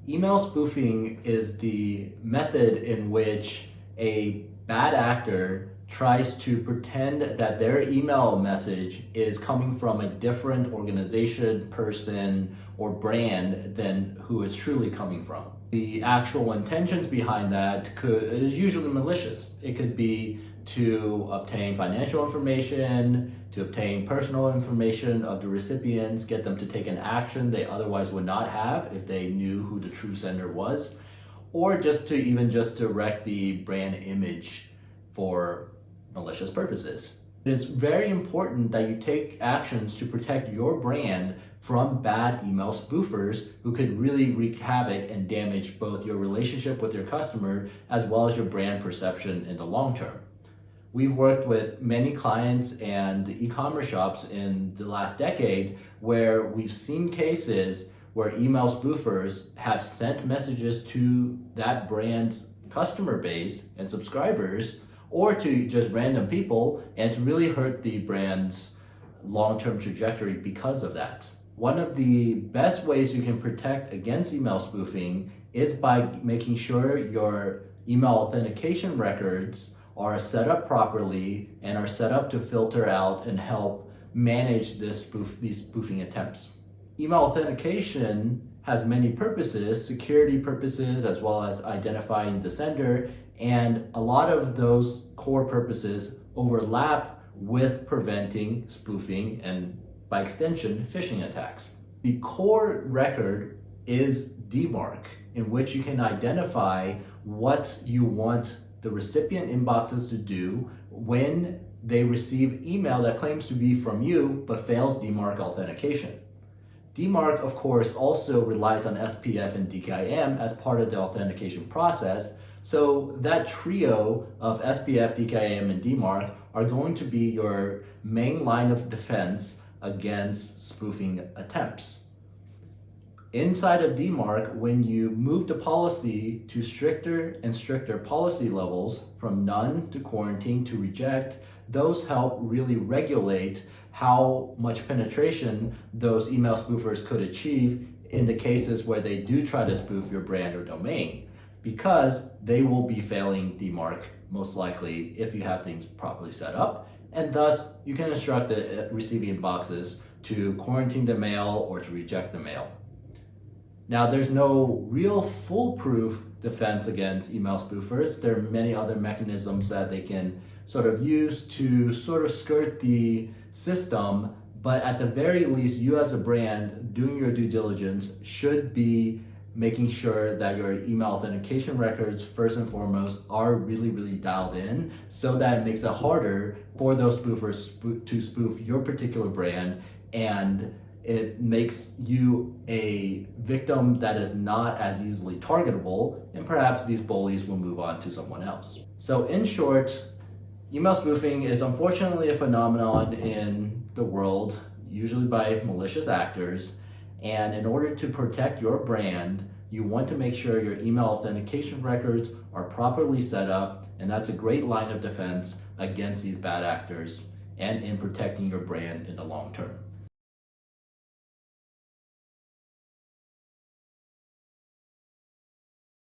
Email spoofing is the method in which a bad actor tries to pretend that their email message is coming from a different organization, person, or brand than who it's truly coming from. The actual intentions behind that is usually malicious. It could be to obtain financial information, to obtain personal information of the recipients, get them to take an action they otherwise would not have if they knew who the true sender was, or just to wreck the brand image for malicious purposes. It is very important that you take actions to protect your brand from bad email spoofers who could really wreak havoc and damage both your relationship with your customer as well as your brand perception in the long term. We've worked with many clients and e-commerce shops in the last decade where we've seen cases where email spoofers have sent messages to that brand's customer base and subscribers, or to just random people, and to really hurt the brand's long-term trajectory because of that. One of the best ways you can protect against email spoofing is by making sure your email authentication records are set up properly and are set up to filter out and help manage these spoofing attempts. Email authentication has many purposes, security purposes, as well as identifying the sender, and a lot of those core purposes overlap with preventing spoofing and, by extension, phishing attacks. The core record is DMARC, in which you can identify what you want the recipient inboxes to do when they receive email that claims to be from you but fails DMARC authentication. DMARC, of course, also relies on SPF and DKIM as part of the authentication process, so that trio of SPF, DKIM, and DMARC are going to be your main line of defense against spoofing attempts. Inside of DMARC, when you move the policy to stricter and stricter policy levels, from none to quarantine to reject, those help really regulate how much penetration those email spoofers could achieve in the cases where they do try to spoof your brand or domain, because they will be failing DMARC most likely if you have things properly set up, and thus you can instruct the receiving boxes to quarantine the mail or to reject the mail. Now, there's no real foolproof defense against email spoofers. There are many other mechanisms that they can sort of use to sort of skirt the system, but at the very least, you as a brand doing your due diligence should be making sure that your email authentication records, first and foremost, are really, really dialed in, so that it makes it harder for those spoofers to spoof your particular brand, and it makes you a victim that is not as easily targetable, and perhaps these bullies will move on to someone else. So in short, email spoofing is unfortunately a phenomenon in the world, usually by malicious actors, and in order to protect your brand, you want to make sure your email authentication records are properly set up, and that's a great line of defense against these bad actors and in protecting your brand in the long term.